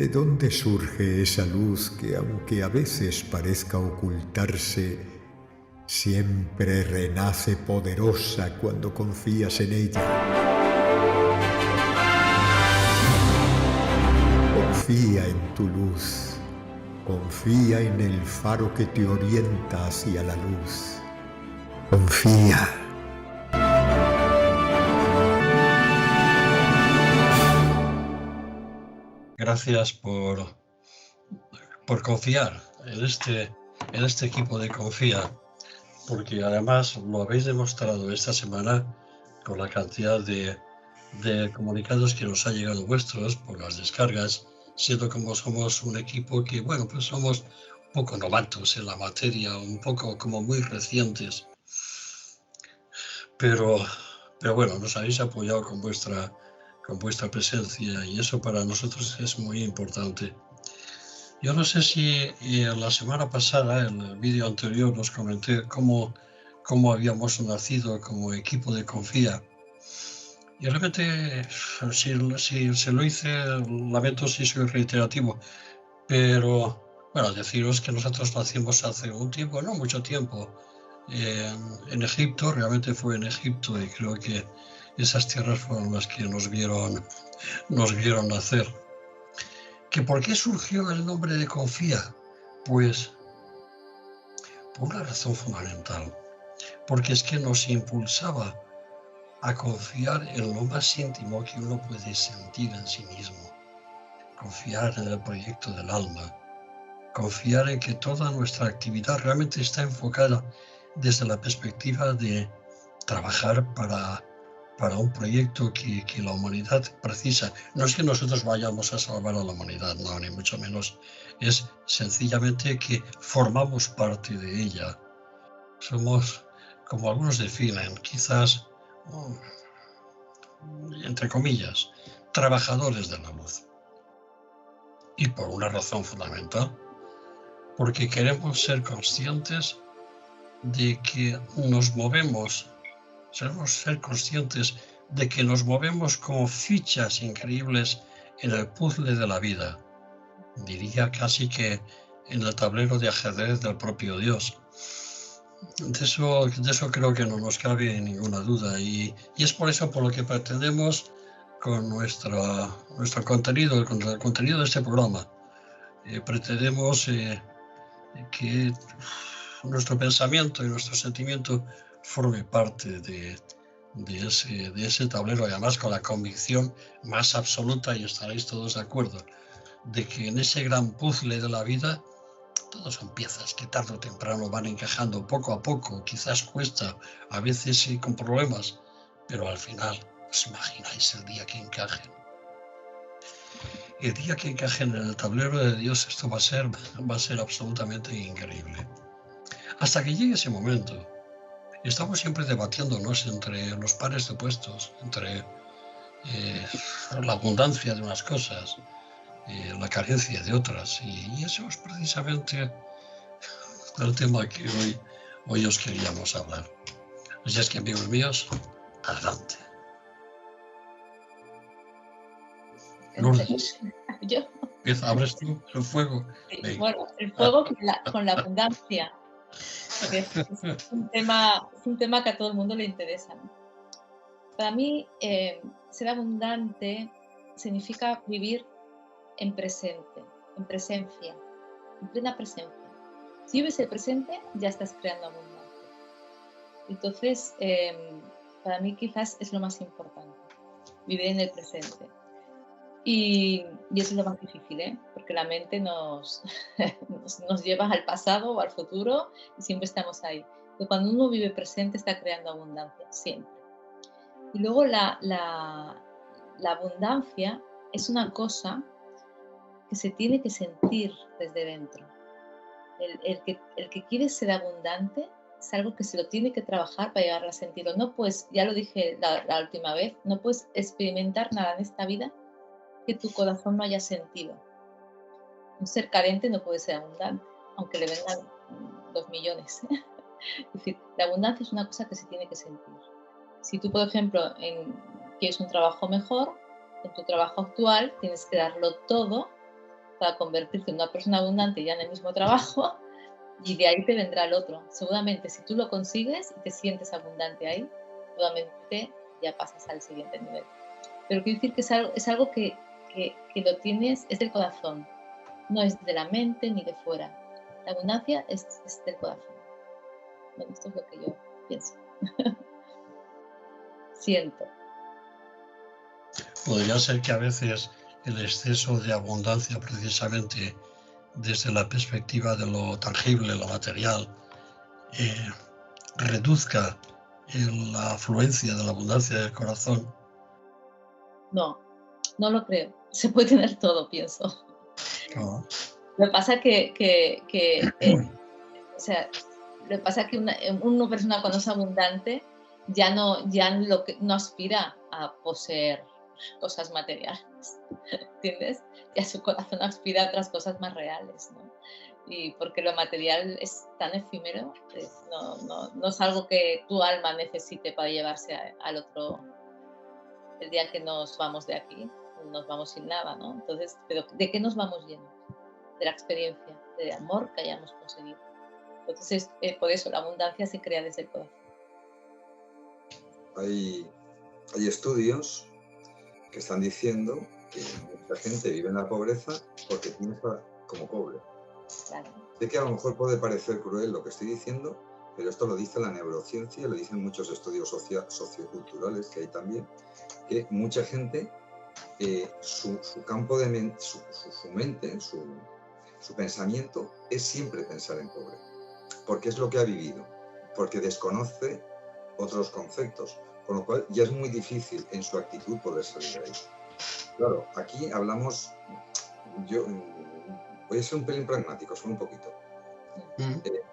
¿De dónde surge esa luz que, aunque a veces parezca ocultarse, siempre renace poderosa cuando confías en ella? Confía en tu luz, confía en el faro que te orienta hacia la luz. Confía. Gracias por confiar en este equipo de Confía, porque además lo habéis demostrado esta semana con la cantidad de comunicados que nos ha llegado vuestros por las descargas, siendo como somos un equipo que, bueno, pues somos un poco novatos en la materia, un poco como muy recientes, pero bueno, nos habéis apoyado con vuestra presencia y eso para nosotros es muy importante. Yo no sé si la semana pasada, en el vídeo anterior, os comenté cómo habíamos nacido como equipo de Confía. Y realmente, si se lo hice, lamento si soy reiterativo, pero bueno, deciros que nosotros nacimos hace un tiempo, no mucho tiempo, en Egipto, realmente fue en Egipto, y creo que esas tierras fueron las que nos vieron nacer. ¿Que por qué surgió el nombre de Confía? Pues por una razón fundamental, porque es que nos impulsaba a confiar en lo más íntimo que uno puede sentir en sí mismo, confiar en el proyecto del alma, confiar en que toda nuestra actividad realmente está enfocada desde la perspectiva de trabajar para un proyecto que la humanidad precisa. No es que nosotros vayamos a salvar a la humanidad, no, ni mucho menos. Es sencillamente que formamos parte de ella. Somos, como algunos definen, quizás, entre comillas, trabajadores de la luz. Y por una razón fundamental, porque queremos ser conscientes de que ser conscientes de que nos movemos como fichas increíbles en el puzzle de la vida. Diría casi que en el tablero de ajedrez del propio Dios. De eso creo que no nos cabe ninguna duda, y es por eso por lo que pretendemos con nuestro contenido, con el contenido de este programa. Pretendemos que nuestro pensamiento y nuestro sentimiento forme parte de ese tablero, y además con la convicción más absoluta, y estaréis todos de acuerdo, de que en ese gran puzzle de la vida todos son piezas que tarde o temprano van encajando poco a poco. Quizás cuesta, a veces sí, con problemas, pero al final, ¿os imagináis el día que encajen? El día que encajen en el tablero de Dios, esto va a ser absolutamente increíble. Hasta que llegue ese momento, estamos siempre debatiéndonos entre los pares de opuestos, entre la abundancia de unas cosas, la carencia de otras, y eso es precisamente el tema que hoy os queríamos hablar. Así es que, amigos míos, adelante. Lourdes, Yo. abres tú el fuego. Sí, bueno, el fuego con la abundancia. Es un tema que a todo el mundo le interesa, ¿no? Para mí, ser abundante significa vivir en presente, en presencia, en plena presencia. Si vives el presente, ya estás creando abundancia. Entonces, para mí quizás es lo más importante, vivir en el presente. Y eso es lo más difícil, porque la mente nos lleva al pasado o al futuro y siempre estamos ahí. Pero cuando uno vive presente está creando abundancia, siempre. Y luego la abundancia es una cosa que se tiene que sentir desde dentro. El que quiere ser abundante es algo que se lo tiene que trabajar para llegar a sentirlo. No puedes, ya lo dije la última vez, no puedes experimentar nada en esta vida que tu corazón no haya sentido. Un ser carente no puede ser abundante, aunque le vengan 2 millones. Es decir, la abundancia es una cosa que se tiene que sentir. Si tú, por ejemplo, quieres un trabajo mejor, en tu trabajo actual tienes que darlo todo para convertirte en una persona abundante ya en el mismo trabajo y de ahí te vendrá el otro. Seguramente si tú lo consigues y te sientes abundante ahí, seguramente ya pasas al siguiente nivel. Pero quiero decir que es algo que lo tienes, es del corazón, no es de la mente ni de fuera. La abundancia es del corazón. Bueno, esto es lo que yo pienso. Siento. Podría ser que a veces el exceso de abundancia, precisamente desde la perspectiva de lo tangible, lo material, reduzca la afluencia de la abundancia del corazón. No lo creo. Se puede tener todo, pienso. No. Lo que pasa o sea, lo que pasa que una persona cuando es abundante ya no aspira a poseer cosas materiales, ¿entiendes? Ya su corazón aspira a otras cosas más reales, ¿no? Y porque lo material es tan efímero, no es algo que tu alma necesite para llevarse al otro. El día que nos vamos de aquí, nos vamos sin nada, ¿no? Entonces, ¿pero de qué nos vamos llenos? De la experiencia, del amor que hayamos conseguido. Entonces, por eso la abundancia se crea desde el corazón. Hay estudios que están diciendo que mucha gente vive en la pobreza porque piensa como pobre. Claro. Sé que a lo mejor puede parecer cruel lo que estoy diciendo, pero esto lo dice la neurociencia, lo dicen muchos estudios socioculturales que hay también, que mucha gente, su campo de mente, su mente, su pensamiento es siempre pensar en pobre, porque es lo que ha vivido, porque desconoce otros conceptos, con lo cual ya es muy difícil en su actitud poder salir de ahí. Claro, aquí hablamos, yo voy a ser un pelín pragmático, solo un poquito.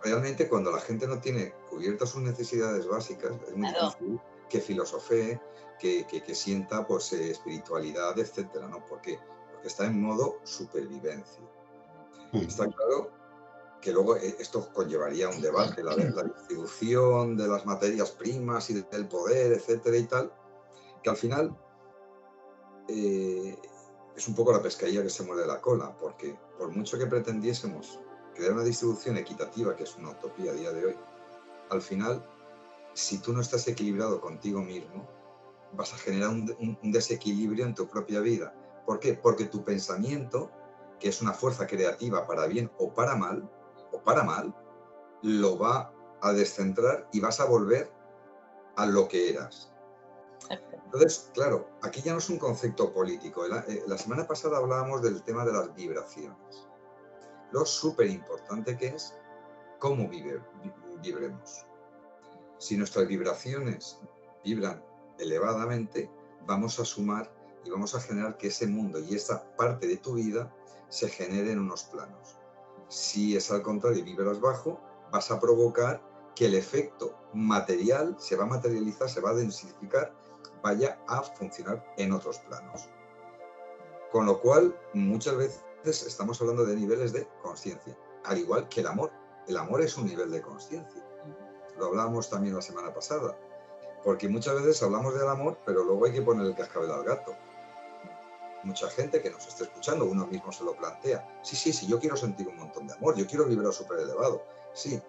Realmente cuando la gente no tiene cubiertas sus necesidades básicas, es muy difícil que filosofee, que sienta pues, espiritualidad, etcétera, ¿no? ¿Por qué? Porque está en modo supervivencia. Está claro que luego esto conllevaría un debate, la distribución de las materias primas y del poder, etcétera y tal, que al final es un poco la pescadilla que se muerde la cola, porque por mucho que pretendiésemos crear una distribución equitativa, que es una utopía a día de hoy, al final, si tú no estás equilibrado contigo mismo, vas a generar un desequilibrio en tu propia vida. ¿Por qué? Porque tu pensamiento, que es una fuerza creativa para bien o para mal, lo va a descentrar y vas a volver a lo que eras. Entonces, claro, aquí ya no es un concepto político. La semana pasada hablábamos del tema de las vibraciones. Lo súper importante que es cómo vibremos. Si nuestras vibraciones vibran elevadamente, vamos a sumar y vamos a generar que ese mundo y esa parte de tu vida se genere en unos planos. Si es al contrario y vibras bajo, vas a provocar que el efecto material se va a materializar, se va a densificar, vaya a funcionar en otros planos. Con lo cual, muchas veces estamos hablando de niveles de conciencia, al igual que el amor. El amor es un nivel de conciencia. Lo hablábamos también la semana pasada, porque muchas veces hablamos del amor, pero luego hay que poner el cascabel al gato. Mucha gente que nos está escuchando, uno mismo se lo plantea. Sí, yo quiero sentir un montón de amor, yo quiero vibrar súper elevado. Sí,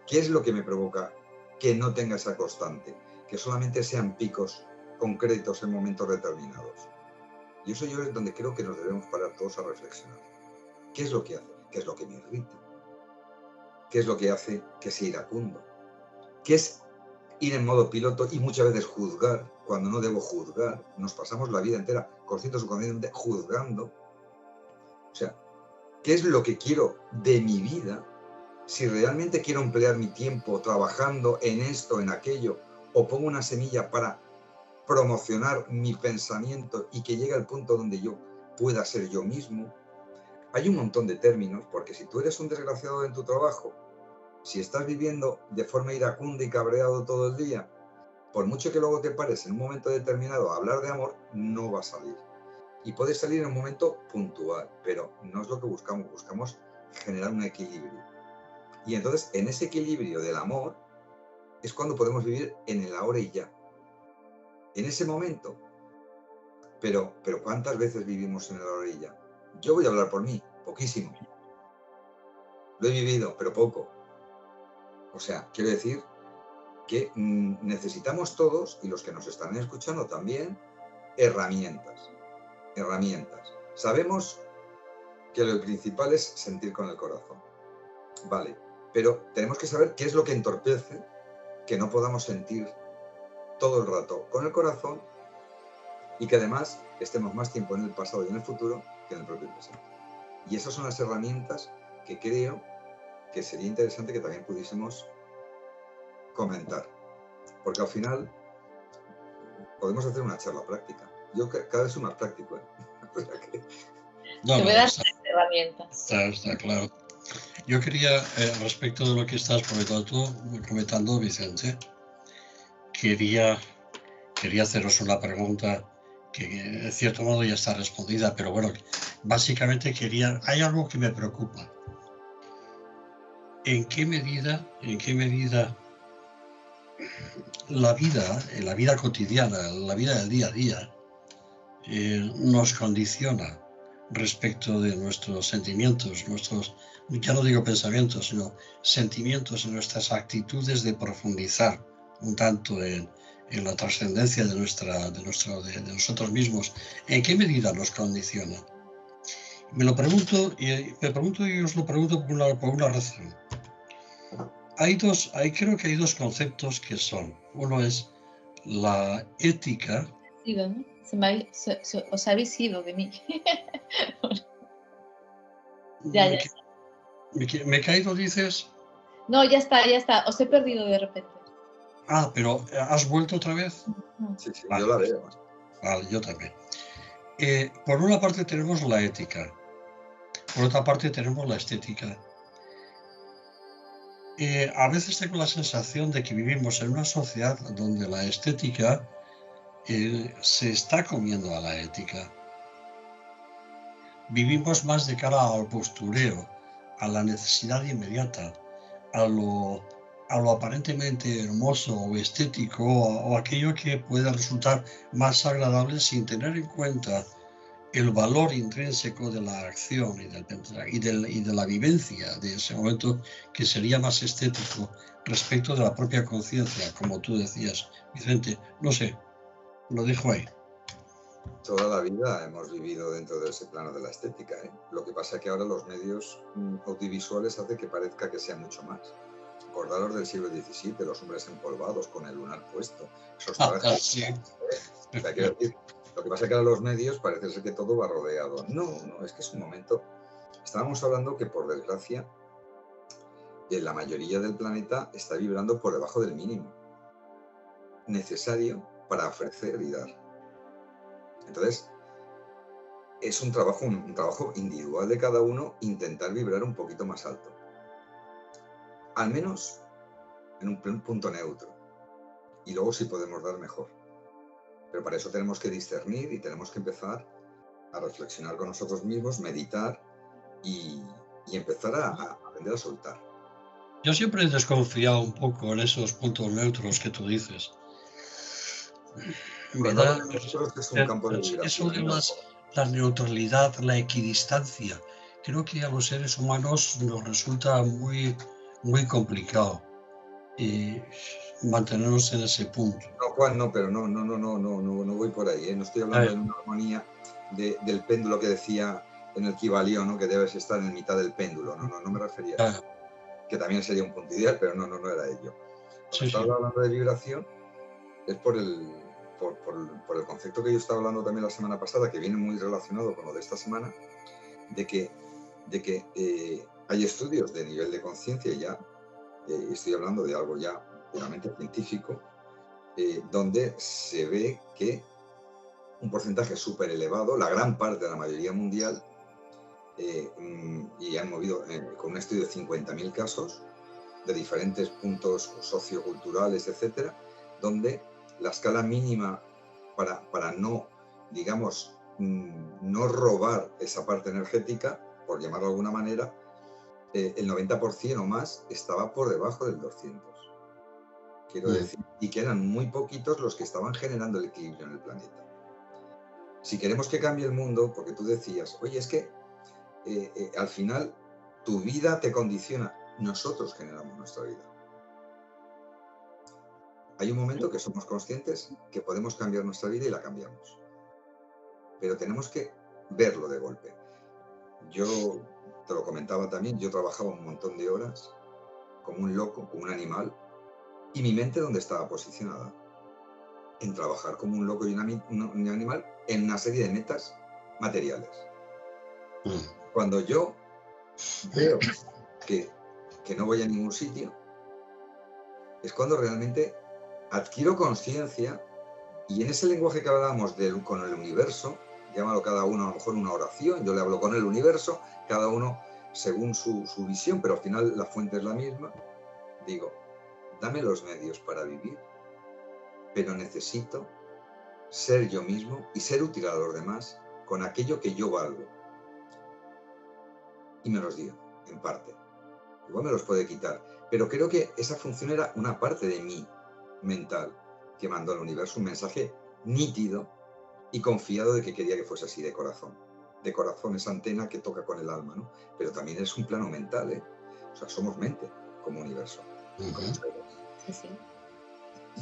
¿qué es lo que me provoca que no tenga esa constante? Que solamente sean picos concretos en momentos determinados. Y eso yo es donde creo que nos debemos parar todos a reflexionar. ¿Qué es lo que hace? ¿Qué es lo que me irrita? ¿Qué es lo que hace que sea iracundo? ¿Qué es ir en modo piloto y muchas veces juzgar cuando no debo juzgar? Nos pasamos la vida entera, consciente o subconscientemente, juzgando. O sea, ¿qué es lo que quiero de mi vida? Si realmente quiero emplear mi tiempo trabajando en esto, en aquello, o pongo una semilla para promocionar mi pensamiento y que llegue al punto donde yo pueda ser yo mismo. Hay un montón de términos, porque si tú eres un desgraciado en tu trabajo, si estás viviendo de forma iracunda y cabreado todo el día, por mucho que luego te pares en un momento determinado a hablar de amor, no va a salir. Y puede salir en un momento puntual, pero no es lo que buscamos. Buscamos generar un equilibrio. Y entonces, en ese equilibrio del amor, es cuando podemos vivir en el ahora y ya. En ese momento. Pero ¿cuántas veces vivimos en el ahora y ya? Yo voy a hablar por mí. poquísimo. Lo he vivido, pero poco. O sea, quiero decir que necesitamos todos, y los que nos están escuchando también, herramientas. Sabemos que lo principal es sentir con el corazón. Vale, pero tenemos que saber qué es lo que entorpece que no podamos sentir todo el rato con el corazón y que además estemos más tiempo en el pasado y en el futuro que en el propio presente. Y esas son las herramientas que creo que sería interesante que también pudiésemos comentar. Porque al final podemos hacer una charla práctica. Yo cada vez soy más práctico, ¿eh? O sea que... No, te voy a dar herramientas. Está claro. Yo quería, respecto de lo que estás comentando, Vicente, quería haceros una pregunta que en cierto modo ya está respondida, pero bueno, básicamente hay algo que me preocupa. ¿En qué medida la vida cotidiana, la vida del día a día, nos condiciona respecto de nuestros sentimientos, ya no digo pensamientos, sino sentimientos, en nuestras actitudes de profundizar un tanto en la trascendencia de nosotros mismos? ¿En qué medida nos condiciona? Me pregunto y os lo pregunto por una razón. Creo que hay dos conceptos que son. Uno es la ética. ¿No? Os habéis ido de mí. Ya. ¿Me he caído, dices? No, ya está. Os he perdido de repente. Ah, pero ¿has vuelto otra vez? Sí, vale. Yo la veo. Vale, yo también. Por una parte tenemos la ética. Por otra parte tenemos la estética. A veces tengo la sensación de que vivimos en una sociedad donde la estética se está comiendo a la ética. Vivimos más de cara al postureo, a la necesidad inmediata, a lo aparentemente hermoso o estético, o aquello que puede resultar más agradable sin tener en cuenta el valor intrínseco de la acción y de la vivencia de ese momento, que sería más estético respecto de la propia conciencia, como tú decías, Vicente. No sé, lo dejo ahí. Toda la vida hemos vivido dentro de ese plano de la estética, ¿eh? Lo que pasa es que ahora los medios audiovisuales hacen que parezca que sea mucho más. Acordaros del siglo XVII, los hombres empolvados con el lunar puesto. Esos trajes, Sí. O sea, quiero decir, lo que pasa es que ahora los medios parece ser que todo va rodeado. No, es que es un momento. Estábamos hablando que, por desgracia, la mayoría del planeta está vibrando por debajo del mínimo necesario para ofrecer y dar. Entonces, es un trabajo individual de cada uno intentar vibrar un poquito más alto. Al menos en un punto neutro. Y luego sí podemos dar mejor. Pero para eso tenemos que discernir y tenemos que empezar a reflexionar con nosotros mismos, meditar y empezar a aprender a soltar. Yo siempre he desconfiado un poco en esos puntos neutros que tú dices. Me da eso de la neutralidad, la equidistancia. Creo que a los seres humanos nos resulta muy, muy complicado mantenernos en ese punto. No, Juan, no, pero no voy por ahí, ¿eh? No estoy hablando de una armonía del péndulo que decía en el Kybalión, ¿no? Que debes estar en mitad del péndulo. No me refería a eso. Que también sería un punto ideal, pero no era ello. Cuando estaba hablando de vibración, es por el concepto que yo estaba hablando también la semana pasada, que viene muy relacionado con lo de esta semana, de que hay estudios de nivel de conciencia ya, estoy hablando de algo ya puramente científico, donde se ve que un porcentaje súper elevado, la gran parte de la mayoría mundial, y han movido con un estudio de 50.000 casos de diferentes puntos socioculturales, etcétera, donde la escala mínima para no, digamos, no robar esa parte energética, por llamarlo de alguna manera, el 90% o más estaba por debajo del 200. Quiero decir, y que eran muy poquitos los que estaban generando el equilibrio en el planeta. Si queremos que cambie el mundo, porque tú decías, oye, es que al final tu vida te condiciona. Nosotros generamos nuestra vida. Hay un momento que somos conscientes que podemos cambiar nuestra vida y la cambiamos. Pero tenemos que verlo de golpe. Yo te lo comentaba también, yo trabajaba un montón de horas como un loco, como un animal, y mi mente, ¿dónde estaba posicionada? En trabajar como un loco y un animal en una serie de metas materiales. Cuando yo veo que no voy a ningún sitio, es cuando realmente adquiero conciencia, y en ese lenguaje que hablábamos con el universo, llámalo cada uno a lo mejor una oración, yo le hablo con el universo, cada uno según su visión, pero al final la fuente es la misma. Digo, dame los medios para vivir, pero necesito ser yo mismo y ser útil a los demás con aquello que yo valgo. Y me los dio, en parte. Igual me los puede quitar, pero creo que esa función era una parte de mí mental que mandó al universo un mensaje nítido y confiado de que quería que fuese así de corazón. De corazón, esa antena que toca con el alma, ¿no? Pero también es un plano mental, ¿eh? O sea, somos mente como universo. Sí, sí.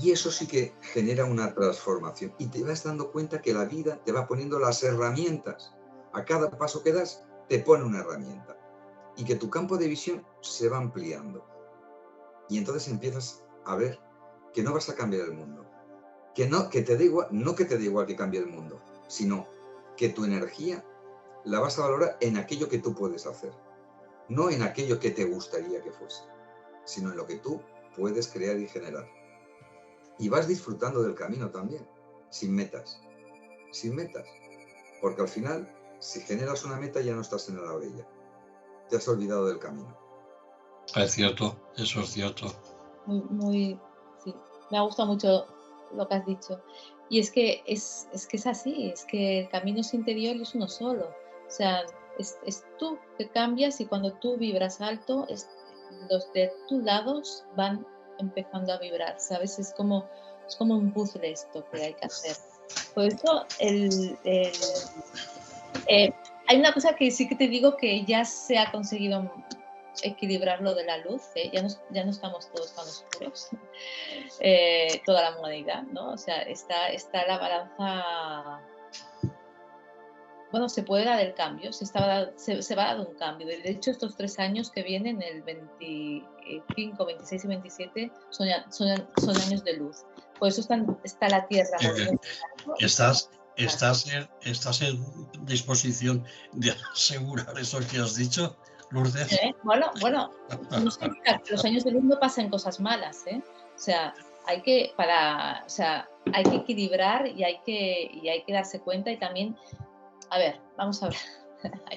Y eso sí que genera una transformación. Y te vas dando cuenta que la vida te va poniendo las herramientas. A cada paso que das, te pone una herramienta. Y que tu campo de visión se va ampliando. Y entonces empiezas a ver que no vas a cambiar el mundo. Que te da igual, no que te da igual que cambie el mundo, sino que tu energía la vas a valorar en aquello que tú puedes hacer. No en aquello que te gustaría que fuese, sino en lo que tú puedes crear y generar. Y vas disfrutando del camino también, sin metas. Sin metas. Porque al final, si generas una meta, ya no estás en la orilla. Te has olvidado del camino. Es cierto, eso es cierto. Sí. Me ha gustado mucho lo que has dicho. Y es que es así, es que el camino es interior y es uno solo. O sea, es tú que cambias, y cuando tú vibras alto, los de tus lados van empezando a vibrar, ¿sabes? Es como un puzzle esto que hay que hacer. Por eso hay una cosa que sí que te digo, que ya se ha conseguido equilibrar lo de la luz, ya no estamos todos tan oscuros, toda la humanidad, ¿no? O sea, está la balanza. Bueno, se puede dar el cambio, se va a dar un cambio. De hecho, estos 3 años que vienen, el 25, 26 y 27, son años de luz. Por eso está la Tierra. ¿Estás en disposición de asegurar eso que has dicho, Lourdes? Bueno, no significa que los años de luz no pasen cosas malas, ¿eh? O sea, hay que equilibrar y hay que darse cuenta. Y también, a ver, vamos a ver.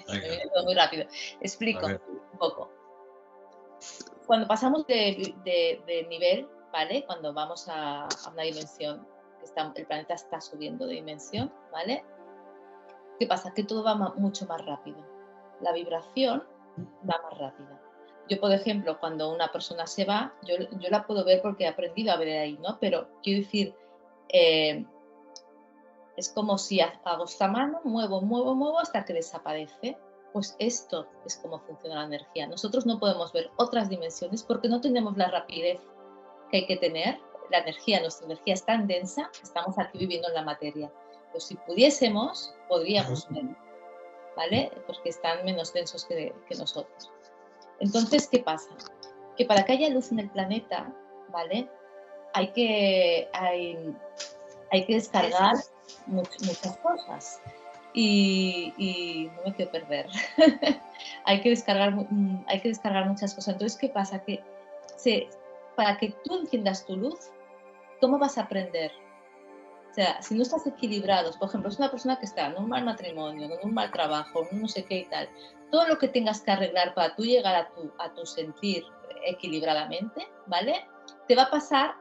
Me viene todo muy rápido. Explico un poco. Cuando pasamos de nivel, ¿vale? Cuando vamos a una dimensión, el planeta está subiendo de dimensión, ¿vale? ¿Qué pasa? Que todo va mucho más rápido. La vibración va más rápida. Yo, por ejemplo, cuando una persona se va, yo la puedo ver porque he aprendido a ver ahí, ¿no? Pero quiero decir, es como si hago esta mano, muevo hasta que desaparece. Pues esto es cómo funciona la energía. Nosotros no podemos ver otras dimensiones porque no tenemos la rapidez que hay que tener. Nuestra energía es tan densa que estamos aquí viviendo en la materia. Pues si pudiésemos, podríamos ver, ¿vale? Porque están menos densos que nosotros. Entonces, ¿qué pasa? Que para que haya luz en el planeta, ¿vale? Hay que descargar muchas cosas. Y no me quiero perder. hay que descargar muchas cosas. Entonces, ¿qué pasa? Que para que tú enciendas tu luz, ¿cómo vas a aprender? O sea, si no estás equilibrados, por ejemplo, es una persona que está en un mal matrimonio, en un mal trabajo, en no sé qué y tal, todo lo que tengas que arreglar para tú llegar a tu sentir equilibradamente, ¿vale? Te va a pasar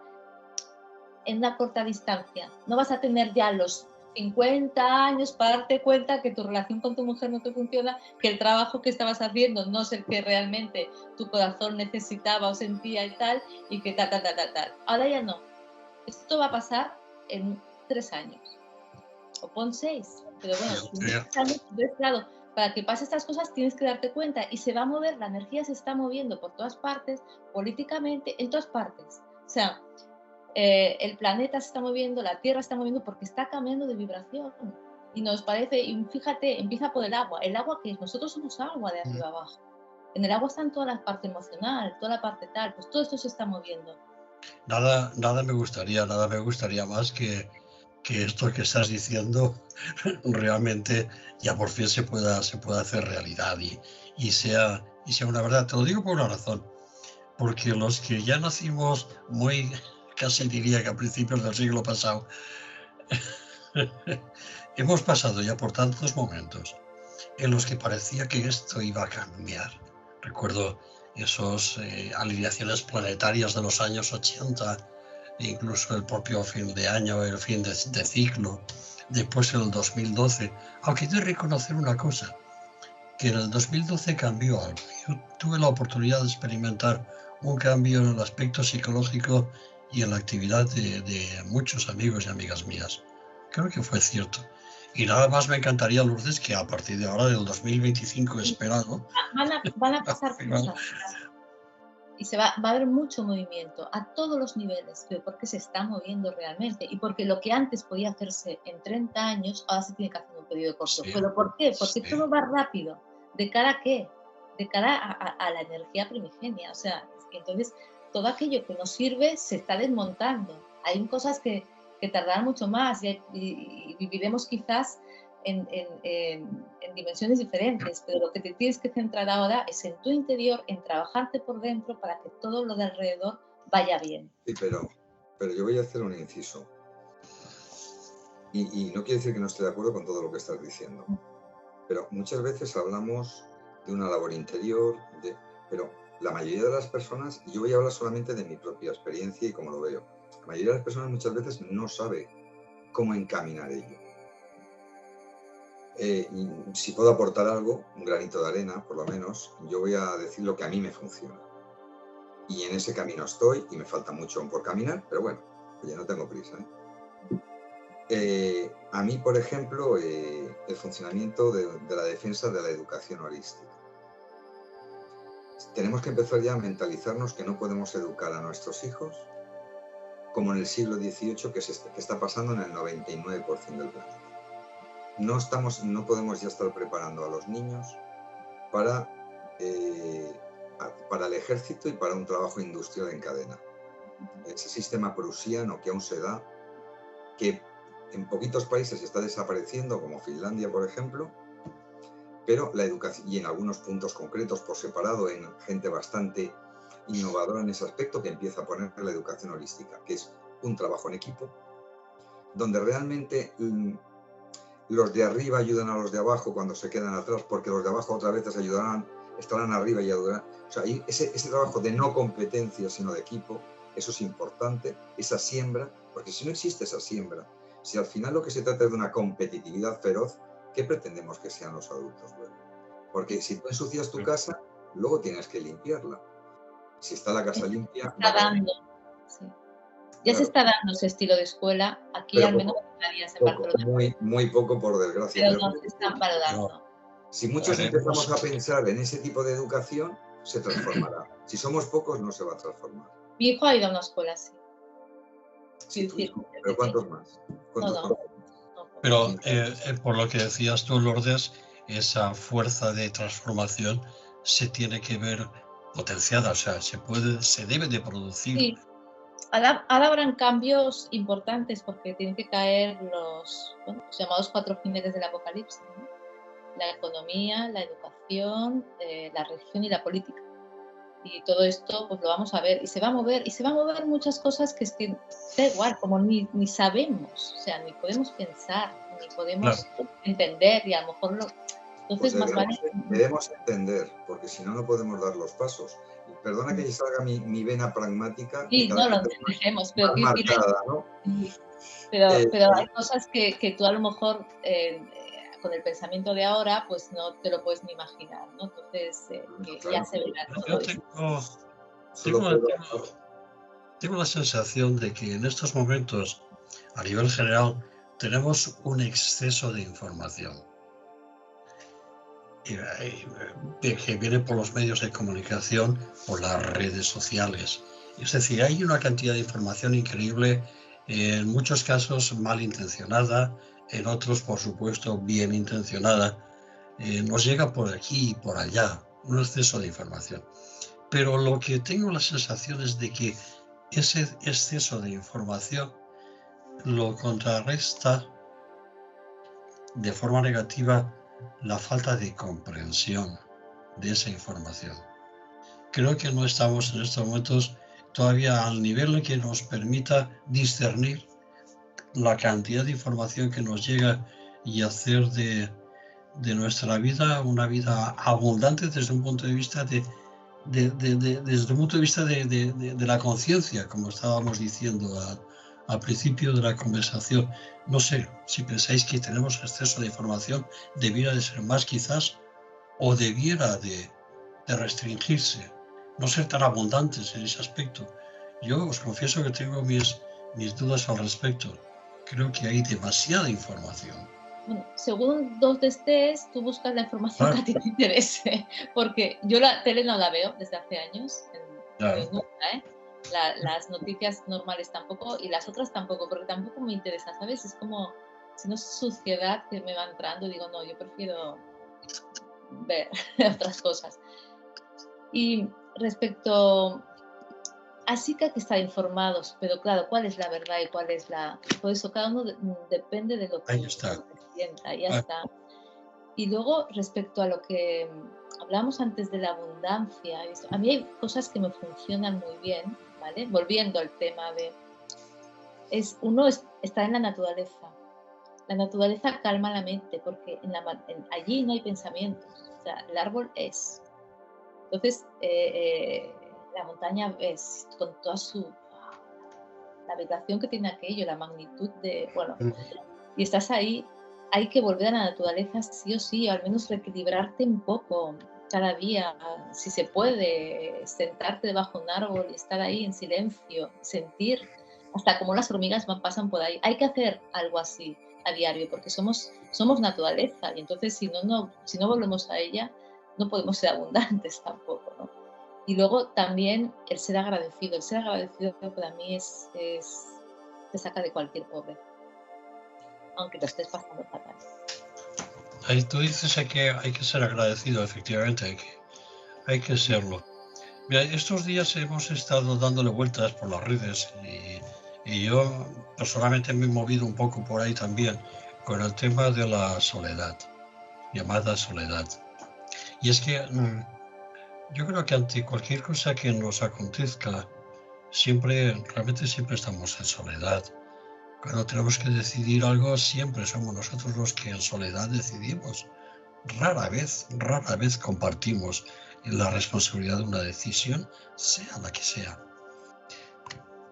en una corta distancia. No vas a tener ya los 50 años para darte cuenta que tu relación con tu mujer no te funciona, que el trabajo que estabas haciendo no es el que realmente tu corazón necesitaba o sentía y tal, y que tal. Ahora ya no. Esto va a pasar en 3 años. O pon 6. Pero bueno, en 3 años, claro, para que pase estas cosas tienes que darte cuenta y se va a mover, la energía se está moviendo por todas partes, políticamente, en todas partes. O sea, el planeta se está moviendo, la Tierra se está moviendo porque está cambiando de vibración. Y nos parece, y fíjate, empieza por el agua que es, nosotros somos agua de arriba abajo. En el agua están toda la parte emocional, toda la parte tal, pues todo esto se está moviendo. Nada me gustaría más que esto que estás diciendo realmente ya por fin se pueda hacer realidad y sea una verdad. Te lo digo por una razón, porque los que ya nacimos muy, casi diría que a principios del siglo pasado, hemos pasado ya por tantos momentos en los que parecía que esto iba a cambiar. Recuerdo esos alineaciones planetarias de los años 80, e incluso el propio fin de año, el fin de ciclo, después el 2012. Aunque he de reconocer una cosa, que en el 2012 cambió algo. Yo tuve la oportunidad de experimentar un cambio en el aspecto psicológico y en la actividad de muchos amigos y amigas mías. Creo que fue cierto. Y nada más me encantaría, Lourdes, que a partir de ahora, del 2025 esperado, van a pasar cosas. Y va a haber mucho movimiento a todos los niveles, pero porque se está moviendo realmente y porque lo que antes podía hacerse en 30 años, ahora se tiene que hacer en un periodo corto. Sí. ¿Pero por qué? Porque todo va rápido. ¿De cara a qué? De cara a la energía primigenia. O sea, entonces todo aquello que nos sirve se está desmontando. Hay cosas que tardarán mucho más y viviremos quizás en dimensiones diferentes, pero lo que te tienes que centrar ahora es en tu interior, en trabajarte por dentro para que todo lo de alrededor vaya bien. Sí, pero yo voy a hacer un inciso. Y no quiere decir que no esté de acuerdo con todo lo que estás diciendo, pero muchas veces hablamos de una labor interior, pero la mayoría de las personas, y yo voy a hablar solamente de mi propia experiencia y cómo lo veo, la mayoría de las personas muchas veces no sabe cómo encaminar ello. Si puedo aportar algo, un granito de arena, por lo menos, yo voy a decir lo que a mí me funciona. Y en ese camino estoy, y me falta mucho por caminar, pero bueno, ya no tengo prisa. A mí, por ejemplo, el funcionamiento de la defensa de la educación holística. Tenemos que empezar ya a mentalizarnos que no podemos educar a nuestros hijos como en el siglo XVIII, que está pasando en el 99% del planeta. No podemos ya estar preparando a los niños para el ejército y para un trabajo industrial en cadena. Ese sistema prusiano que aún se da, que en poquitos países está desapareciendo, como Finlandia, por ejemplo, pero la educación, y en algunos puntos concretos por separado, en gente bastante innovadora en ese aspecto, que empieza a poner la educación holística, que es un trabajo en equipo, donde realmente los de arriba ayudan a los de abajo cuando se quedan atrás, porque los de abajo otras veces estarán arriba y ayudarán. O sea, ese trabajo de no competencia, sino de equipo, eso es importante, esa siembra, porque si no existe esa siembra, si al final lo que se trata es de una competitividad feroz, ¿qué pretendemos que sean los adultos luego? Porque si tú ensucias tu casa, luego tienes que limpiarla. Si está la casa limpia... Está dando, sí. Ya claro. Se está dando ese estilo de escuela, aquí pero al menos en Barcelona. Muy poco, por desgracia. Pero no se están valorando. No. Si muchos empezamos a pensar en ese tipo de educación, se transformará. Si somos pocos, no se va a transformar. Mi hijo ha ido a una escuela así. Sí, ¿pero cuántos más? No. Pero por lo que decías tú, Lourdes, esa fuerza de transformación se tiene que ver potenciada, o sea, se debe de producir. Sí. Ahora habrán cambios importantes porque tienen que caer los llamados 4 jinetes del apocalipsis, ¿no? La economía, la educación, la religión y la política. Y todo esto pues lo vamos a ver y se va a mover muchas cosas que es que da igual, como ni sabemos, o sea, ni podemos pensar, ni podemos entender y a lo mejor entonces pues más vale... Debemos entender, porque si no, no podemos dar los pasos. Perdona que salga mi vena pragmática. Sí, no lo dejemos, pero marcada, ¿no? Pero hay cosas que tú a lo mejor con el pensamiento de ahora pues no te lo puedes ni imaginar, ¿no? Entonces claro, ya se verá todo. Tengo la sensación de que en estos momentos, a nivel general, tenemos un exceso de información. que viene por los medios de comunicación, por las redes sociales. Es decir, hay una cantidad de información increíble, en muchos casos malintencionada, en otros, por supuesto, bien intencionada. Nos llega por aquí y por allá, un exceso de información. Pero lo que tengo la sensación es de que ese exceso de información lo contrarresta de forma negativa la falta de comprensión de esa información. Creo que no estamos en estos momentos todavía al nivel que nos permita discernir la cantidad de información que nos llega y hacer de nuestra vida una vida abundante desde un punto de vista desde un punto de vista de la conciencia, como estábamos diciendo al principio de la conversación. No sé si pensáis que tenemos exceso de información, debiera de ser más quizás, o debiera de restringirse, no ser tan abundantes en ese aspecto. Yo os confieso que tengo mis dudas al respecto. Creo que hay demasiada información. Bueno, según donde estés, tú buscas la información que a ti te interese, porque yo la tele no la veo desde hace años, nunca, las noticias normales tampoco, y las otras tampoco, porque tampoco me interesa, ¿sabes? Es como, si no es suciedad que me va entrando, digo, no, yo prefiero ver otras cosas. Y respecto, así que hay que estar informados, pero claro, ¿cuál es la verdad y cuál es la...? Por eso cada uno depende de lo que sienta, ya está. Y luego, respecto a lo que hablamos antes de la abundancia, a mí hay cosas que me funcionan muy bien, ¿vale? Volviendo al tema de... uno está en la naturaleza. La naturaleza calma la mente, porque allí no hay pensamientos. O sea, el árbol es. Entonces, la montaña es, con toda la vibración que tiene aquello, la magnitud de... Bueno, y estás ahí, hay que volver a la naturaleza sí o sí, o al menos reequilibrarte un poco cada día, si se puede, sentarte debajo de un árbol y estar ahí en silencio, sentir hasta cómo las hormigas pasan por ahí. Hay que hacer algo así a diario, porque somos naturaleza, y entonces si no volvemos a ella, no podemos ser abundantes tampoco, ¿no? Y luego también el ser agradecido. El ser agradecido para mí te saca de cualquier pobre, aunque lo estés pasando fatal. Ahí tú dices que hay que ser agradecido, efectivamente, hay que serlo. Mira, estos días hemos estado dándole vueltas por las redes y yo personalmente me he movido un poco por ahí también con el tema de la soledad, llamada soledad. Y es que yo creo que ante cualquier cosa que nos acontezca, realmente siempre estamos en soledad. Cuando tenemos que decidir algo, siempre somos nosotros los que en soledad decidimos. Rara vez compartimos la responsabilidad de una decisión, sea la que sea.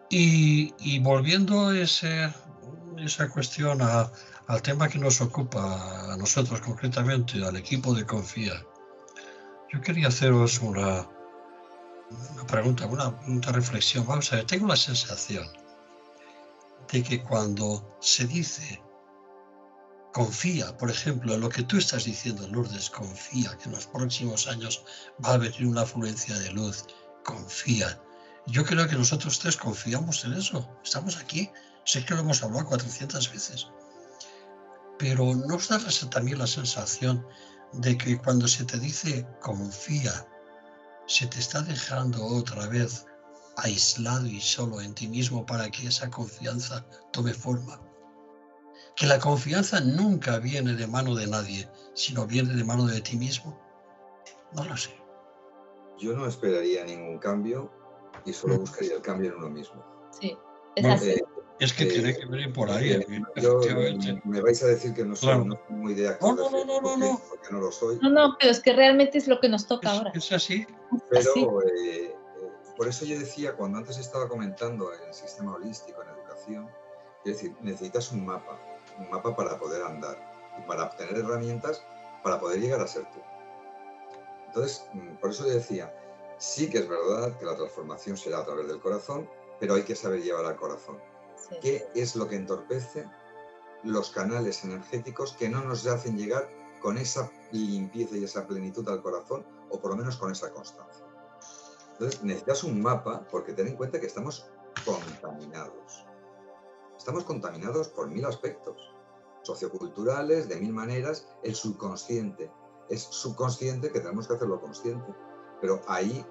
Y volviendo esa cuestión al tema que nos ocupa a nosotros concretamente, al equipo de Confía, yo quería haceros una pregunta, una reflexión. Vamos a ver, tengo la sensación de que cuando se dice confía, por ejemplo, en lo que tú estás diciendo, Lourdes, confía que en los próximos años va a venir una afluencia de luz, confía. Yo creo que nosotros tres confiamos en eso. Estamos aquí, sé que lo hemos hablado 400 veces, pero ¿no os da también la sensación de que cuando se te dice confía, se te está dejando otra vez aislado y solo en ti mismo para que esa confianza tome forma? Que la confianza nunca viene de mano de nadie, sino viene de mano de ti mismo. No lo sé. Yo no esperaría ningún cambio y solo buscaría el cambio en uno mismo. Sí, es así. Es que tiene que venir por ahí. Me vais a decir que no soy muy de actor de fe, porque no lo soy. No, pero es que realmente es lo que nos toca ahora. Es así. Pero por eso yo decía, cuando antes estaba comentando el sistema holístico en educación, es decir, necesitas un mapa para poder andar y para obtener herramientas para poder llegar a ser tú. Entonces, por eso yo decía, sí que es verdad que la transformación será a través del corazón, pero hay que saber llevar al corazón. Sí. ¿Qué es lo que entorpece los canales energéticos que no nos hacen llegar con esa limpieza y esa plenitud al corazón, o por lo menos con esa constancia. Entonces necesitas un mapa, porque ten en cuenta que estamos contaminados. Estamos contaminados por 1000 aspectos, socioculturales, de 1000 maneras. El subconsciente es subconsciente, que tenemos que hacerlo consciente. Pero ahí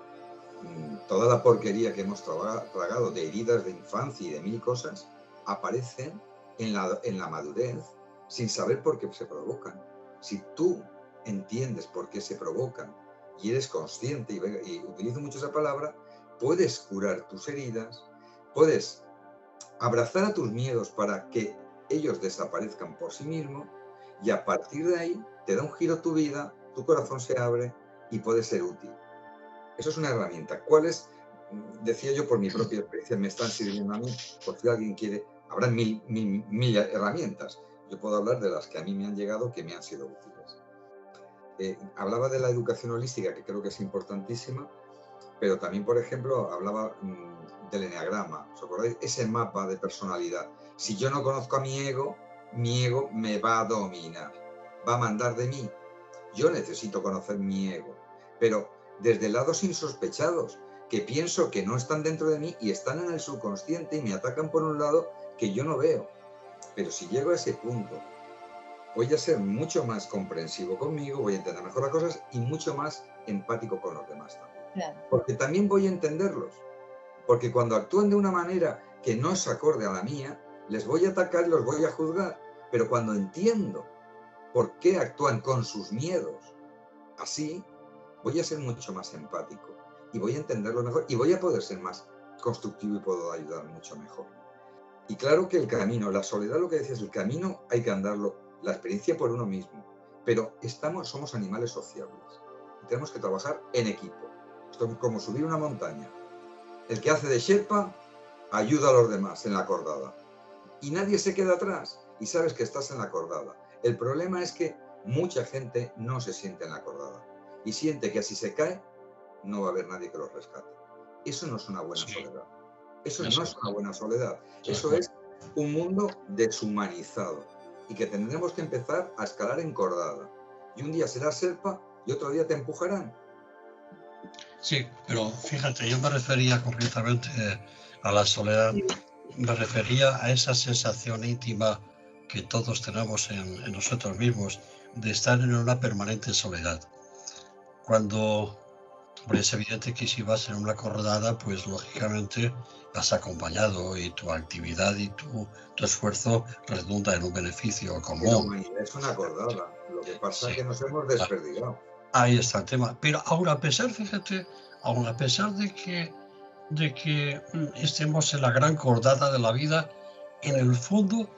toda la porquería que hemos tragado de heridas de infancia y de 1000 cosas aparecen en la madurez sin saber por qué se provocan. Si tú entiendes por qué se provocan y eres consciente, y utilizo mucho esa palabra, puedes curar tus heridas, puedes abrazar a tus miedos para que ellos desaparezcan por sí mismos, y a partir de ahí te da un giro tu vida, tu corazón se abre y puede ser útil. Eso es una herramienta. ¿Cuáles? Decía yo por mi propia experiencia, me están sirviendo a mí, por si alguien quiere, habrá mil herramientas. Yo puedo hablar de las que a mí me han llegado, que me han sido útiles. Hablaba de la educación holística, que creo que es importantísima, pero también, por ejemplo, hablaba del eneagrama. ¿Os acordáis? Ese mapa de personalidad. Si yo no conozco a mi ego me va a dominar, va a mandar de mí. Yo necesito conocer mi ego, pero desde lados insospechados, que pienso que no están dentro de mí y están en el subconsciente y me atacan por un lado que yo no veo. Pero si llego a ese punto, voy a ser mucho más comprensivo conmigo, voy a entender mejor las cosas y mucho más empático con los demás también. Claro. Porque también voy a entenderlos. Porque cuando actúan de una manera que no es acorde a la mía, les voy a atacar y los voy a juzgar. Pero cuando entiendo por qué actúan con sus miedos así, voy a ser mucho más empático y voy a entenderlo mejor y voy a poder ser más constructivo y puedo ayudar mucho mejor. Y claro que el camino, la soledad, lo que decías, el camino hay que andarlo, la experiencia por uno mismo, pero somos animales sociables y tenemos que trabajar en equipo. Esto es como subir una montaña. El que hace de Sherpa ayuda a los demás en la cordada y nadie se queda atrás y sabes que estás en la cordada. El problema es que mucha gente no se siente en la cordada y siente que así se cae, no va a haber nadie que los rescate. Eso no es una buena soledad. Eso no es una buena soledad. Eso es un mundo deshumanizado y que tendremos que empezar a escalar encordada. Y un día serás Sherpa y otro día te empujarán. Sí, pero fíjate, yo me refería concretamente a la soledad, me refería a esa sensación íntima que todos tenemos en nosotros mismos de estar en una permanente soledad. Cuando, es evidente que si vas en una cordada, pues lógicamente vas acompañado y tu actividad y tu esfuerzo redunda en un beneficio común. Es una cordada, lo que pasa es que nos hemos desperdigado. Ahí está el tema. Pero aún a pesar, fíjate, aún a pesar de que estemos en la gran cordada de la vida, en el fondo,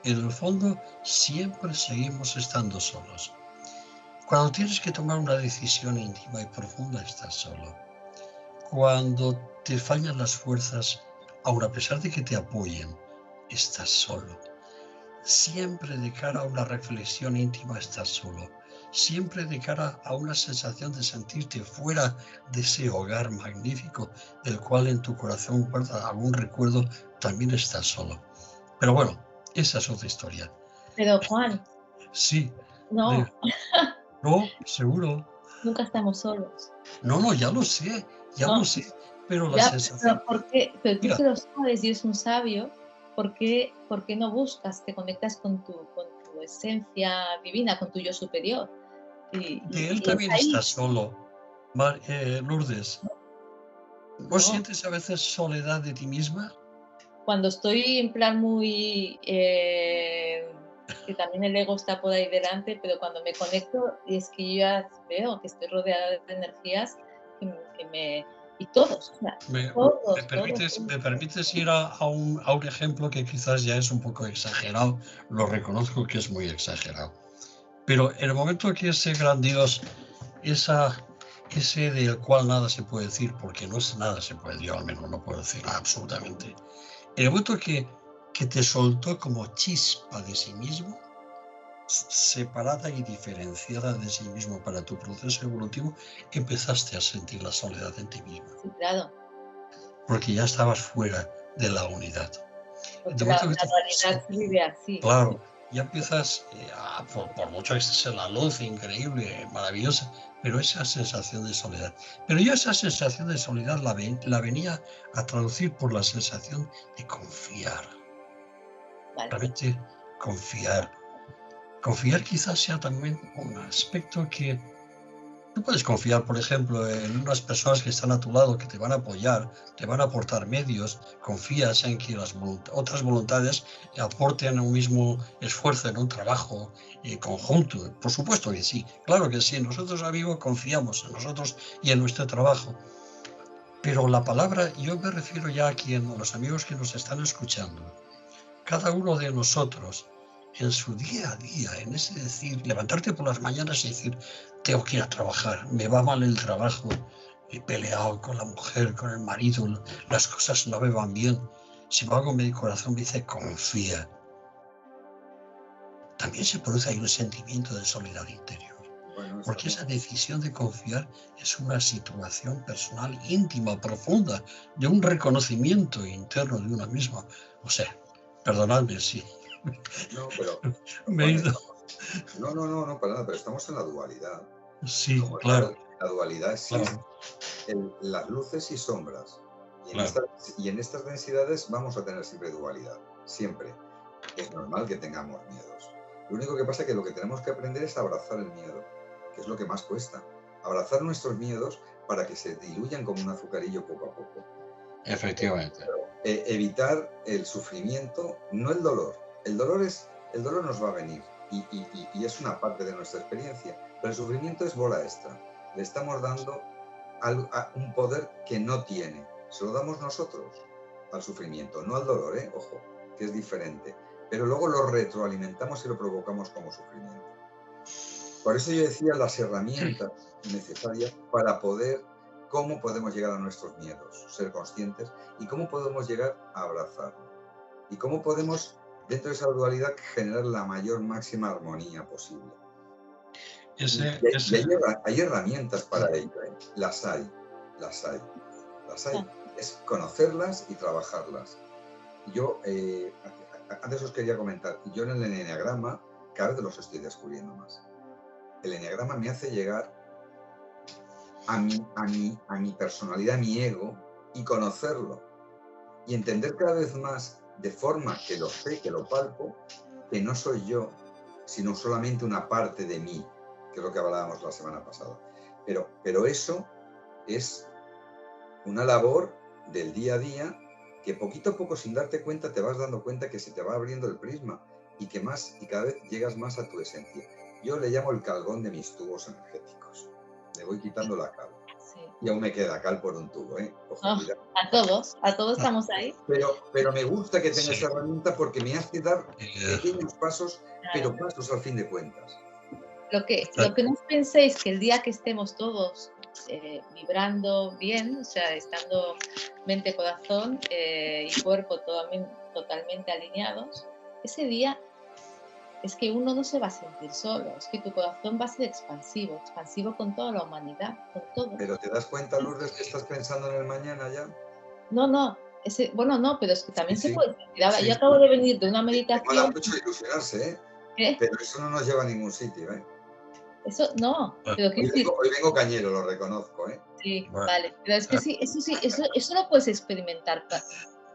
siempre seguimos estando solos. Cuando tienes que tomar una decisión íntima y profunda, estás solo. Cuando te fallan las fuerzas, aun a pesar de que te apoyen, estás solo. Siempre de cara a una reflexión íntima estás solo. Siempre de cara a una sensación de sentirte fuera de ese hogar magnífico del cual en tu corazón guarda algún recuerdo, también estás solo. Pero bueno, esa es otra historia. Pero Juan. Sí. No. No, seguro. Nunca estamos solos. No, ya lo sé, lo sé. Pero la sensación... Pero tú que lo sabes y eres un sabio, ¿por qué no buscas, te conectas con tu esencia divina, con tu yo superior? De él también está solo, Lourdes. ¿Vos sientes a veces soledad de ti misma? Cuando estoy en plan muy... que también el ego está por ahí delante, pero cuando me conecto es que yo ya veo que estoy rodeada de energías que me... Y todos, ¿Me permites ir a un ejemplo que quizás ya es un poco exagerado? Lo reconozco que es muy exagerado. Pero en el momento que ese gran Dios, ese del cual nada se puede decir, porque no es nada se puede, yo al menos no puedo decir absolutamente. En el momento que te soltó como chispa de sí mismo, separada y diferenciada de sí mismo para tu proceso evolutivo, empezaste a sentir la soledad en ti mismo. Sí, claro. Porque ya estabas fuera de la unidad. Porque la dualidad se vive así. Claro, ya empiezas, por mucho que estés en la luz, increíble, maravillosa, pero esa sensación de soledad. Pero yo esa sensación de soledad la venía a traducir por la sensación de confiar. Vale. Realmente confiar. Confiar quizás sea también un aspecto que tú puedes confiar, por ejemplo, en unas personas que están a tu lado, que te van a apoyar, te van a aportar medios, confías en que las otras voluntades aporten un mismo esfuerzo en un trabajo conjunto. Por supuesto que sí, claro que sí. Nosotros, amigos, confiamos en nosotros y en nuestro trabajo. Pero la palabra, yo me refiero ya aquí a los amigos que nos están escuchando. Cada uno de nosotros, en su día a día, en ese decir, levantarte por las mañanas y decir, tengo que ir a trabajar, me va mal el trabajo, he peleado con la mujer, con el marido, las cosas no me van bien. Sin embargo, mi corazón me dice, confía. También se produce ahí un sentimiento de soledad interior. Bueno, Porque estamos- esa decisión de confiar es una situación personal íntima, profunda, de un reconocimiento interno de una misma. O sea, perdonadme si No, pero me he Juan, ido. no, para nada, pero estamos en la dualidad. Sí, Como claro, la dualidad existe, claro, las luces y sombras. claro. Y en estas densidades vamos a tener siempre dualidad, siempre. Es normal que tengamos miedos. Lo único que pasa es que lo que tenemos que aprender es abrazar el miedo, que es lo que más cuesta. Abrazar nuestros miedos para que se diluyan como un azucarillo poco a poco. Efectivamente. Evitar el sufrimiento, no el dolor. El dolor nos va a venir y es una parte de nuestra experiencia, pero el sufrimiento es bola extra. Le estamos dando un poder que no tiene. Se lo damos nosotros al sufrimiento, no al dolor, ojo, que es diferente. Pero luego lo retroalimentamos y lo provocamos como sufrimiento. Por eso yo decía las herramientas necesarias para poder, cómo podemos llegar a nuestros miedos, ser conscientes, y cómo podemos llegar a abrazarlo. Y cómo podemos, dentro de esa dualidad, generar la mayor máxima armonía posible. Hay herramientas para ello, las hay. Es conocerlas y trabajarlas. Yo, antes os quería comentar, yo en el enneagrama cada vez los estoy descubriendo más. El enneagrama me hace llegar a mi personalidad, a mi ego, y conocerlo. Y entender cada vez más, de forma que lo sé, que lo palpo, que no soy yo, sino solamente una parte de mí, que es lo que hablábamos la semana pasada. Pero eso es una labor del día a día que poquito a poco, sin darte cuenta, te vas dando cuenta que se te va abriendo el prisma y cada vez llegas más a tu esencia. Yo le llamo el calgón de mis tubos energéticos. Le voy quitando la cal. Sí. Y aún me queda cal por un tubo, Ojo, a todos estamos ahí. Pero me gusta que tenga esa herramienta porque me hace dar pequeños pasos, pero pasos al fin de cuentas. Lo que no penséis que el día que estemos todos vibrando bien, o sea, estando mente, corazón y cuerpo totalmente alineados, ese día es que uno no se va a sentir solo, es que tu corazón va a ser expansivo con toda la humanidad, con todo. ¿Pero te das cuenta, Lourdes, que estás pensando en el mañana ya? No, no, pero es que también se puede sentir. Yo acabo de venir de una meditación. Mola mucho ilusionarse, ¿Qué? Pero eso no nos lleva a ningún sitio, Eso no, pero hoy vengo cañero, lo reconozco, Sí, vale, pero es que sí, eso lo puedes experimentar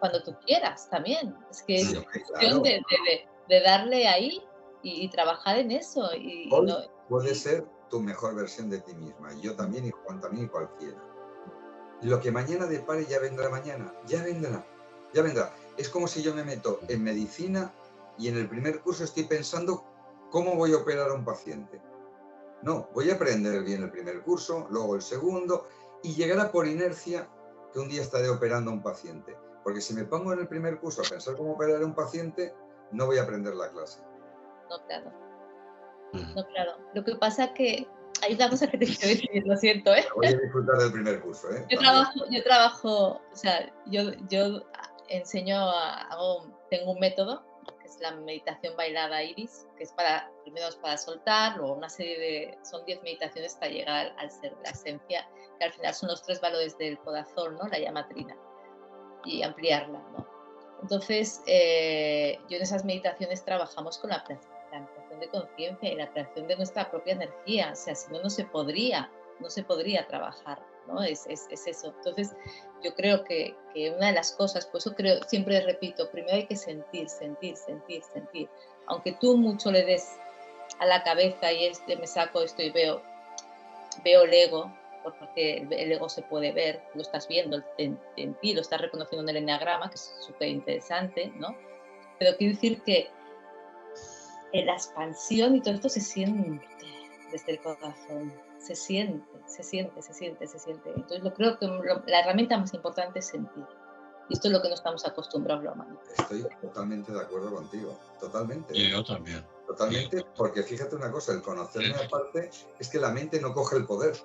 cuando tú quieras también. Es que es cuestión de darle ahí y trabajar en eso. Hoy puede ser tu mejor versión de ti misma, y yo también, y Juan también, y cualquiera. Y lo que mañana depare ya vendrá mañana, ya vendrá. Es como si yo me meto en medicina y en el primer curso estoy pensando cómo voy a operar a un paciente. No, voy a aprender bien el primer curso, luego el segundo, y llegará por inercia que un día estaré operando a un paciente. Porque si me pongo en el primer curso a pensar cómo operar a un paciente, no voy a aprender la clase. No, claro. No, claro. Lo que pasa que hay una cosa que te quiero decir, lo siento, Voy a disfrutar del primer curso, Yo trabajo, o sea, yo enseño, tengo un método, que es la meditación bailada iris, que es primero es para soltar, luego una serie son 10 meditaciones hasta llegar al ser de la esencia, que al final son los 3 valores del corazón, ¿no? La llama trina, y ampliarla, ¿no? Entonces, yo en esas meditaciones trabajamos con la creación de conciencia y la creación de nuestra propia energía. O sea, si no, no se podría trabajar, ¿no? Es eso. Entonces, yo creo que una de las cosas, por eso siempre repito, primero hay que sentir. Aunque tú mucho le des a la cabeza y me saco esto y veo el ego, porque el ego se puede ver, lo estás viendo en ti, lo estás reconociendo en el enneagrama, que es súper interesante, ¿no? Pero quiero decir que la expansión y todo esto se siente desde el corazón, se siente. Entonces yo creo que la herramienta más importante es sentir. Y esto es lo que no estamos acostumbrados la humanidad. Estoy totalmente de acuerdo contigo, totalmente. Y yo también. Totalmente, porque fíjate una cosa, el conocerme aparte es que la mente no coge el poder.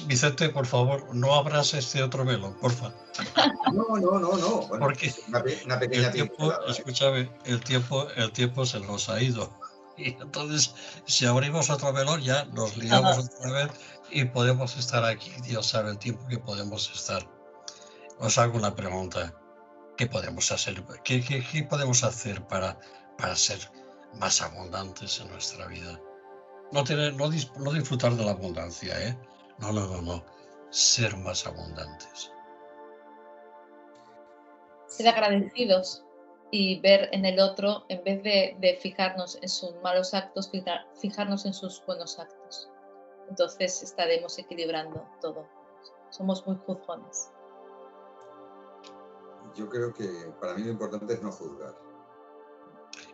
Vicente, por favor, no abras este otro velo, porfa. No. Bueno, porque una pequeña el tiempo, escúchame, el tiempo se nos ha ido. Y entonces, si abrimos otro velo, ya nos liamos otra vez y podemos estar aquí. Dios sabe el tiempo que podemos estar. Os hago una pregunta. ¿Qué podemos hacer? ¿Qué podemos hacer para ser más abundantes en nuestra vida? No disfrutar de la abundancia, ¿eh? No. Ser más abundantes. Ser agradecidos y ver en el otro, en vez de fijarnos en sus malos actos, fijarnos en sus buenos actos. Entonces estaremos equilibrando todo. Somos muy juzgones. Yo creo que para mí lo importante es no juzgar.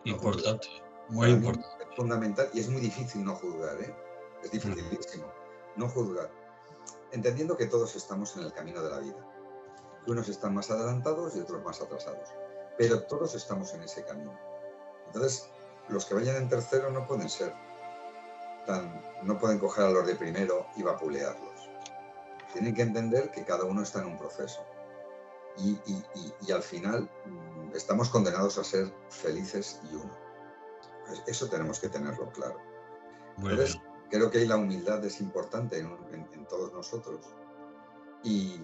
Importante, muy importante. Es fundamental y es muy difícil no juzgar, ¿eh? Es dificilísimo no juzgar. Entendiendo que todos estamos en el camino de la vida. Que unos están más adelantados y otros más atrasados. Pero todos estamos en ese camino. Entonces, los que vayan en tercero no pueden coger a los de primero y vapulearlos. Tienen que entender que cada uno está en un proceso. Y al final estamos condenados a ser felices y uno. Pues eso tenemos que tenerlo claro. Entonces, creo que ahí la humildad es importante en todos nosotros. Y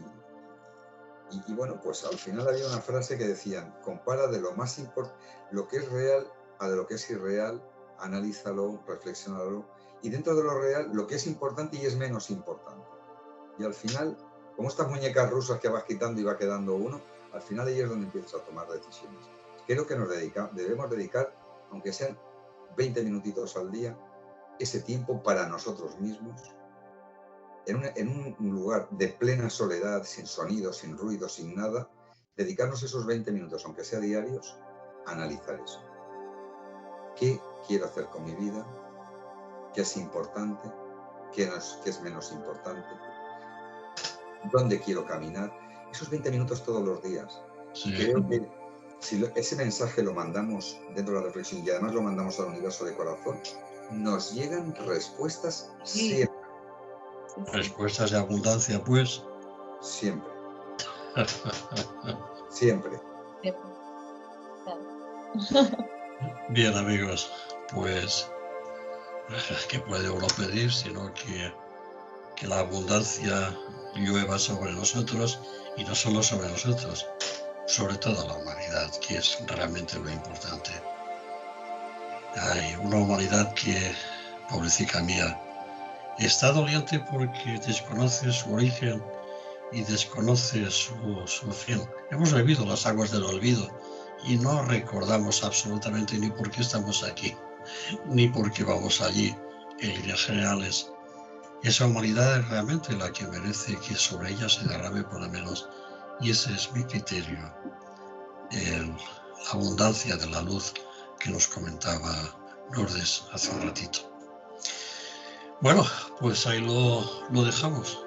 bueno, pues al final había una frase que decían: compara de lo más importante, lo que es real a de lo que es irreal, analízalo, reflexiónalo, y dentro de lo real, lo que es importante y es menos importante. Y al final, como estas muñecas rusas que vas quitando y va quedando uno, al final ahí es donde empiezas a tomar decisiones. Creo que debemos dedicar, aunque sean 20 minutitos al día, ese tiempo para nosotros mismos, en un lugar de plena soledad, sin sonido, sin ruido, sin nada, dedicarnos esos 20 minutos, aunque sea diarios, a analizar eso. ¿Qué quiero hacer con mi vida? ¿Qué es importante? ¿Qué es menos importante? ¿Dónde quiero caminar? Esos 20 minutos todos los días. Sí. Creo que si ese mensaje lo mandamos dentro de la reflexión y además lo mandamos al universo de corazón, nos llegan respuestas siempre. Respuestas de abundancia, pues. Siempre. Siempre. Bien, amigos, pues ¿qué puede uno pedir sino que la abundancia llueva sobre nosotros, y no solo sobre nosotros, sobre toda la humanidad, que es realmente lo importante. Hay una humanidad que, pobrecita mía, está doliente porque desconoce su origen y desconoce su fin. Hemos bebido las aguas del olvido y no recordamos absolutamente ni por qué estamos aquí, ni por qué vamos allí en líneas generales. Esa humanidad es realmente la que merece que sobre ella se derrame por lo menos, y ese es mi criterio, la abundancia de la luz que nos comentaba Lourdes hace un ratito. Bueno, pues ahí lo dejamos.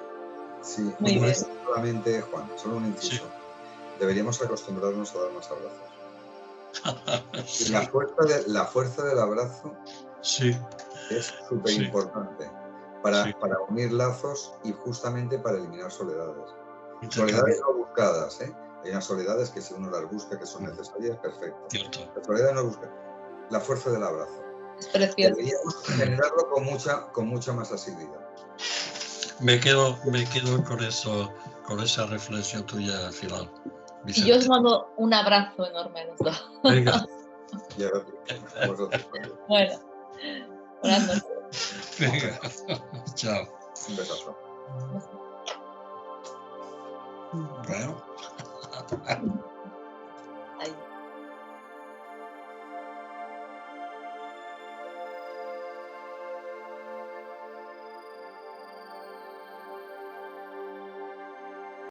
Sí, muy bien. Solamente, Juan, solo un inciso. Sí. Deberíamos acostumbrarnos a dar más abrazos. Sí. La fuerza del abrazo es súper importante para unir lazos y justamente para eliminar soledades. Soledades no buscadas, ¿eh? Hay unas soledades que si uno las busca, que son necesarias, perfecto. Cierto. La soledad no busca. La fuerza del abrazo. Es precioso. Deberíamos generarlo con mucha más asiduidad. Me quedo con eso, con esa reflexión tuya al final. Y yo os mando un abrazo enorme a los dos. Venga. Y a vosotros. Bueno, buenas noches. Venga. Chao. Un besazo. Bueno.